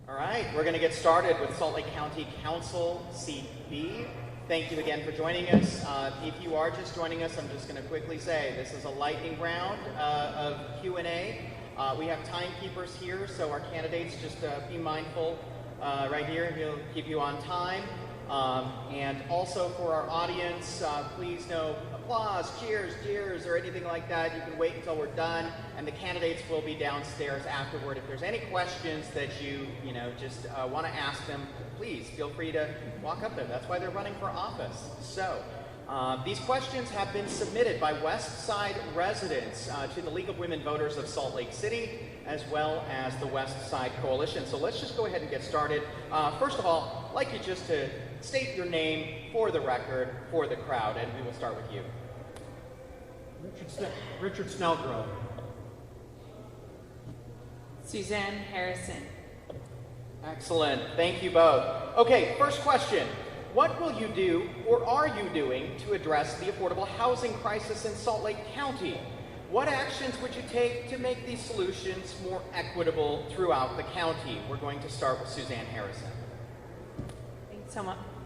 All right, we're going to get started with Salt Lake County Council Seat B. Thank you again for joining us. If you are just joining us, I'm just going to quickly say this is a lightning round of Q&A. We have timekeepers here, so our candidates just be mindful right here. He'll keep you on time. And also for our audience, please no applause, cheers, jeers, or anything like that. You can wait until we're done, and the candidates will be downstairs afterward. If there's any questions that you just want to ask them, please feel free to walk up there. That's why they're running for office. So these questions have been submitted by Westside residents to the League of Women Voters of Salt Lake City, as well as the Westside Coalition. So let's just go ahead and get started. First of all, I'd like you just to state your name for the record, for the crowd, and we will start with you. Richard SNELGROVE. Suzanne Harrison. Excellent. Thank you both. Okay, first question. What will you do, or are you doing, to address the affordable housing crisis in Salt Lake County? What actions would you take to make these solutions more equitable throughout the county? We're going to start with Suzanne Harrison.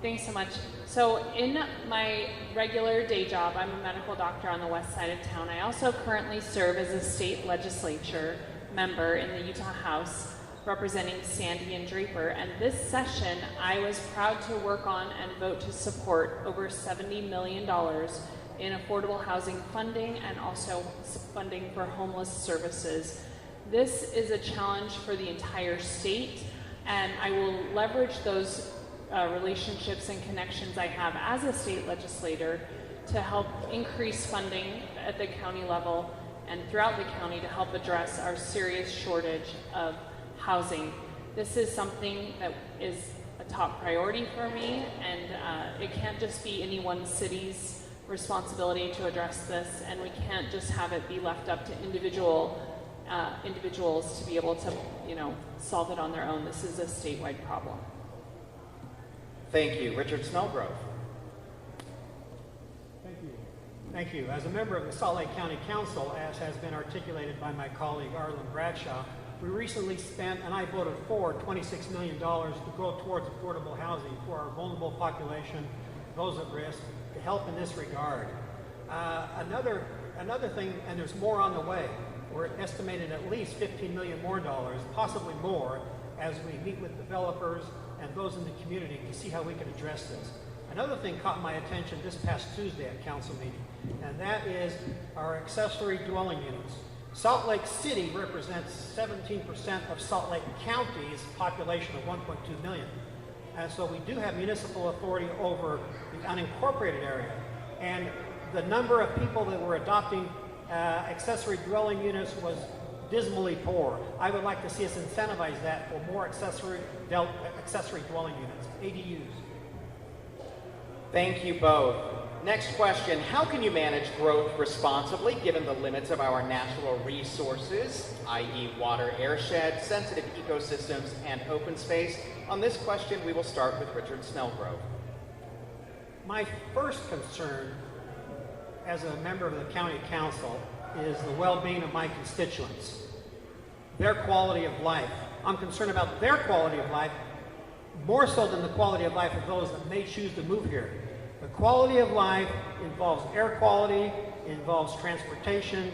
Thanks so much. So in my regular day job, I'm a medical doctor on the west side of town. I also currently serve as a state legislature member in the Utah House representing Sandy and Draper. And this session, I was proud to work on and vote to support over $70 million in affordable housing funding and also funding for homeless services. This is a challenge for the entire state, and I will leverage those relationships and connections I have as a state legislator to help increase funding at the county level and throughout the county to help address our serious shortage of housing. This is something that is a top priority for me, and it can't just be any one city's responsibility to address this, and we can't just have it be left up to individuals to be able to, solve it on their own. This is a statewide problem. Thank you. Richard SNELGROVE. Thank you. As a member of the Salt Lake County Council, as has been articulated by my colleague Arlen Bradshaw, we recently spent, and I voted for, $26 million to go towards affordable housing for our vulnerable population, those at risk, to help in this regard. Another thing, and there's more on the way, we're estimating at least $15 million more, possibly more, as we meet with developers and those in the community to see how we can address this. Another thing caught my attention this past Tuesday at council meeting, and that is our accessory dwelling units. Salt Lake City represents 17% of Salt Lake County's population of 1.2 million. And so we do have municipal authority over the unincorporated area. And the number of people that were adopting accessory dwelling units was dismally poor. I would like to see us incentivize that for more accessory dwelling units, ADUs. Thank you both. Next question. How can you manage growth responsibly given the limits of our natural resources, i.e. water, airshed, sensitive ecosystems, and open space? On this question, we will start with Richard SNELGROVE. My first concern as a member of the county council is the well-being of my constituents, their quality of life. I'm concerned about their quality of life more so than the quality of life of those that may choose to move here. The quality of life involves air quality, involves transportation,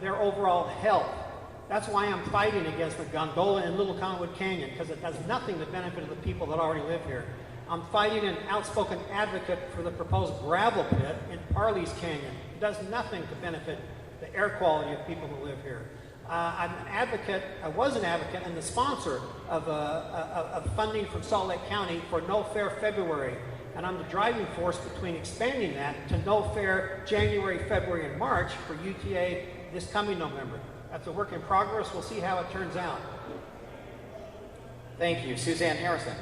their overall health. That's why I'm fighting against the gondola in Little Conwood Canyon, because it does nothing to benefit the people that already live here. I'm fighting an outspoken advocate for the proposed gravel pit in Parley's Canyon. It does nothing to benefit the air quality of people who live here. I was an advocate and the sponsor of funding from Salt Lake County for No Fare February. And I'm the driving force between expanding that to No Fare January, February, and March for UTA this coming November. That's a work in progress. We'll see how it turns out. Thank you. Suzanne Harrison.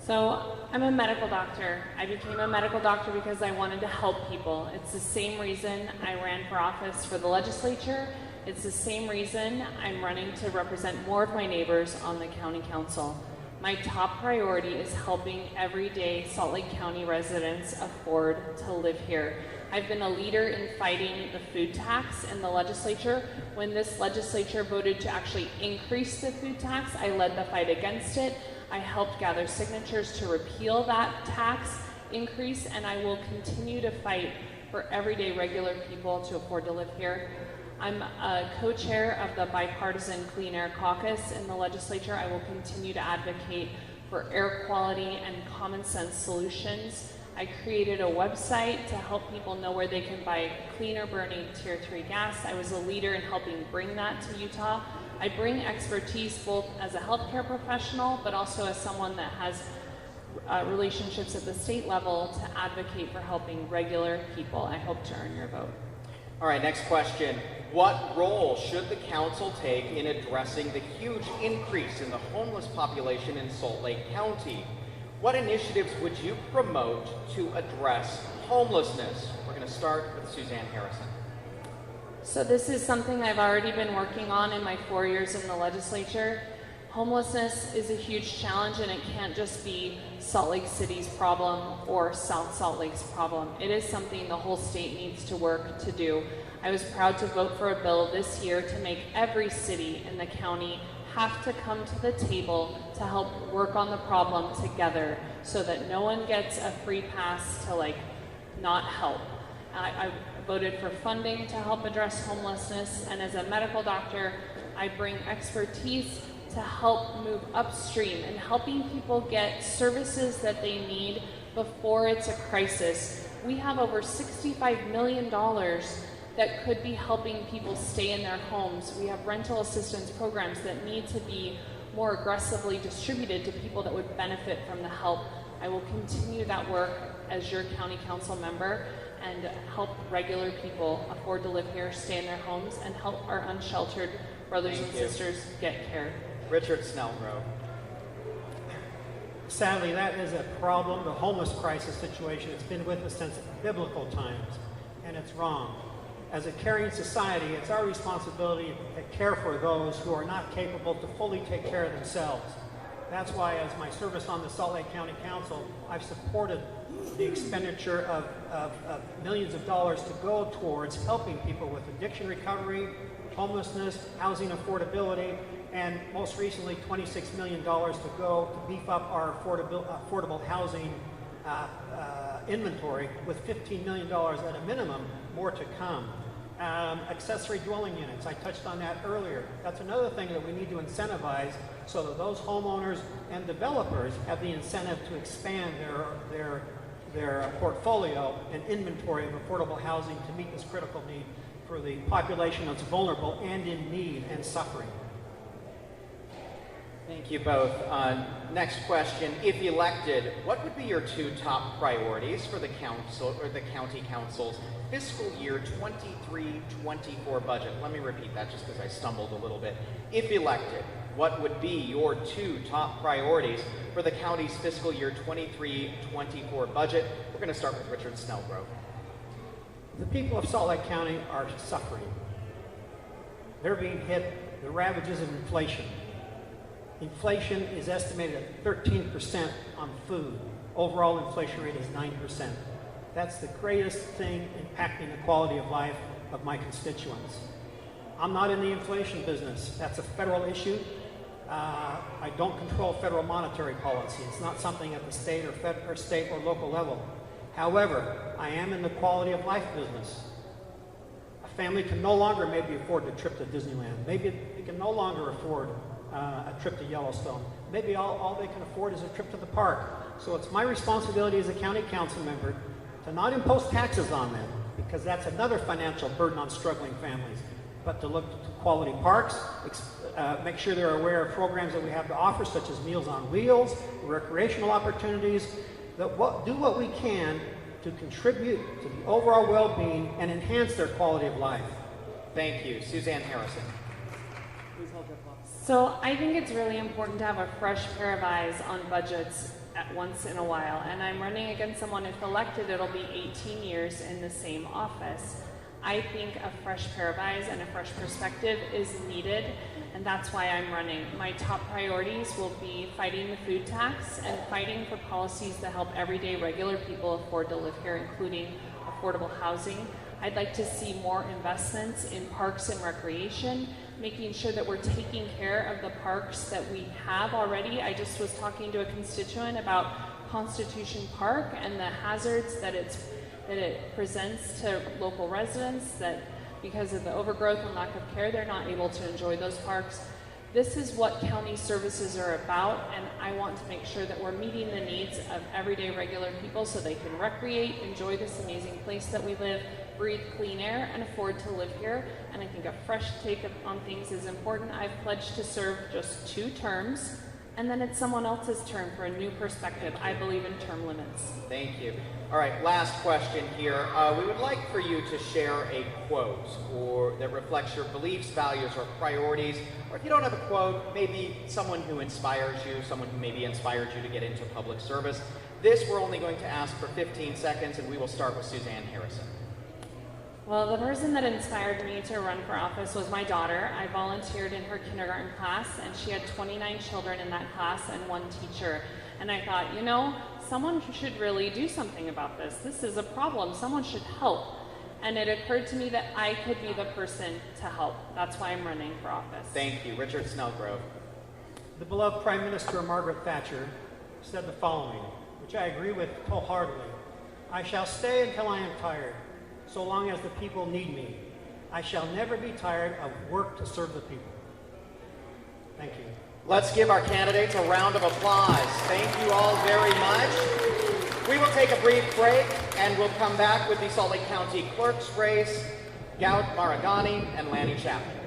So I'm a medical doctor. I became a medical doctor because I wanted to help people. It's the same reason I ran for office for the legislature. It's the same reason I'm running to represent more of my neighbors on the county council. My top priority is helping everyday Salt Lake County residents afford to live here. I've been a leader in fighting the food tax in the legislature. When this legislature voted to actually increase the food tax, I led the fight against it. I helped gather signatures to repeal that tax increase, and I will continue to fight for everyday regular people to afford to live here. I'm a co-chair of the Bipartisan Clean Air Caucus in the legislature. I will continue to advocate for air quality and common sense solutions. I created a website to help people know where they can buy cleaner burning Tier 3 gas. I was a leader in helping bring that to Utah. I bring expertise both as a healthcare professional, but also as someone that has relationships at the state level to advocate for helping regular people. I hope to earn your vote. All right, next question. What role should the council take in addressing the huge increase in the homeless population in Salt Lake County? What initiatives would you promote to address homelessness? We're going to start with Suzanne Harrison. So this is something I've already been working on in my 4 years in the legislature. Homelessness is a huge challenge, and it can't just be Salt Lake City's problem or South Salt Lake's problem. It is something the whole state needs to work to do. I was proud to vote for a bill this year to make every city in the county have to come to the table to help work on the problem together so that no one gets a free pass to not help. I voted for funding to help address homelessness, and as a medical doctor, I bring expertise to help move upstream and helping people get services that they need before it's a crisis. We have over $65 million that could be helping people stay in their homes. We have rental assistance programs that need to be more aggressively distributed to people that would benefit from the help. I will continue that work as your county council member and help regular people afford to live here, stay in their homes, and help our unsheltered brothers and sisters get care. Richard Snellgrove. Sadly, that is a problem, the homeless crisis situation. It's been with us since biblical times, and it's wrong. As a caring society, it's our responsibility to care for those who are not capable to fully take care of themselves. That's why, as my service on the Salt Lake County Council, I've supported the expenditure of millions of dollars to go towards helping people with addiction recovery, homelessness, housing affordability, and most recently $26 million to go to beef up our affordable housing inventory with $15 million at a minimum, more to come. Accessory dwelling units, I touched on that earlier. That's another thing that we need to incentivize so that those homeowners and developers have the incentive to expand their portfolio and inventory of affordable housing to meet this critical need for the population that's vulnerable and in need and suffering. Thank you both. Next question. If elected, what would be your two top priorities for the council or the county council's fiscal year 23-24 budget? Let me repeat that just because I stumbled a little bit. If elected, what would be your two top priorities for the county's fiscal year 23-24 budget? We're going to start with Richard Snellgrove. The people of Salt Lake County are suffering. They're being hit the ravages of inflation. Inflation is estimated at 13% on food. Overall inflation rate is 9%. That's the greatest thing impacting the quality of life of my constituents. I'm not in the inflation business. That's a federal issue. I don't control federal monetary policy. It's not something at the state or local level. However, I am in the quality of life business. A family can no longer maybe afford a trip to Disneyland. Maybe they can no longer afford a trip to Yellowstone. Maybe all they can afford is a trip to the park. So it's my responsibility as a county council member to not impose taxes on them, because that's another financial burden on struggling families, but to look to quality parks, make sure they're aware of programs that we have to offer, such as Meals on Wheels, recreational opportunities, do what we can to contribute to the overall well-being and enhance their quality of life. Thank you. Suzanne Harrison. So I think it's really important to have a fresh pair of eyes on budgets at once in a while. And I'm running against someone, if elected, it'll be 18 years in the same office. I think a fresh pair of eyes and a fresh perspective is needed, and that's why I'm running. My top priorities will be fighting the food tax and fighting for policies that help everyday regular people afford to live here, including affordable housing. I'd like to see more investments in parks and recreation, making sure that we're taking care of the parks that we have already. I just was talking to a constituent about Constitution Park and the hazards that it presents to local residents, that because of the overgrowth and lack of care, they're not able to enjoy those parks. This is what county services are about, and I want to make sure that we're meeting the needs of everyday regular people so they can recreate, enjoy this amazing place that we live, breathe clean air, and afford to live here. And I think a fresh take on things is important. I've pledged to serve just 2 terms, and then it's someone else's turn for a new perspective. I believe in term limits. Thank you. All right, last question here. We would like for you to share a quote or that reflects your beliefs, values, or priorities. Or if you don't have a quote, maybe someone who inspires you, someone who maybe inspired you to get into public service. This we're only going to ask for 15 seconds, and we will start with Suzanne Harrison. Well, the person that inspired me to run for office was my daughter. I volunteered in her kindergarten class, and she had 29 children in that class and 1 teacher. And I thought, you know, someone should really do something about this. This is a problem. Someone should help. And it occurred to me that I could be the person to help. That's why I'm running for office. Thank you. Richard Snellgrove. The beloved Prime Minister Margaret Thatcher said the following, which I agree with wholeheartedly. I shall stay until I am tired, so long as the people need me. I shall never be tired of work to serve the people. Thank you. Let's give our candidates a round of applause. Thank you all very much. We will take a brief break, and we'll come back with the Salt Lake County Clerk's race, Gout Maragani and Lanny Chapman.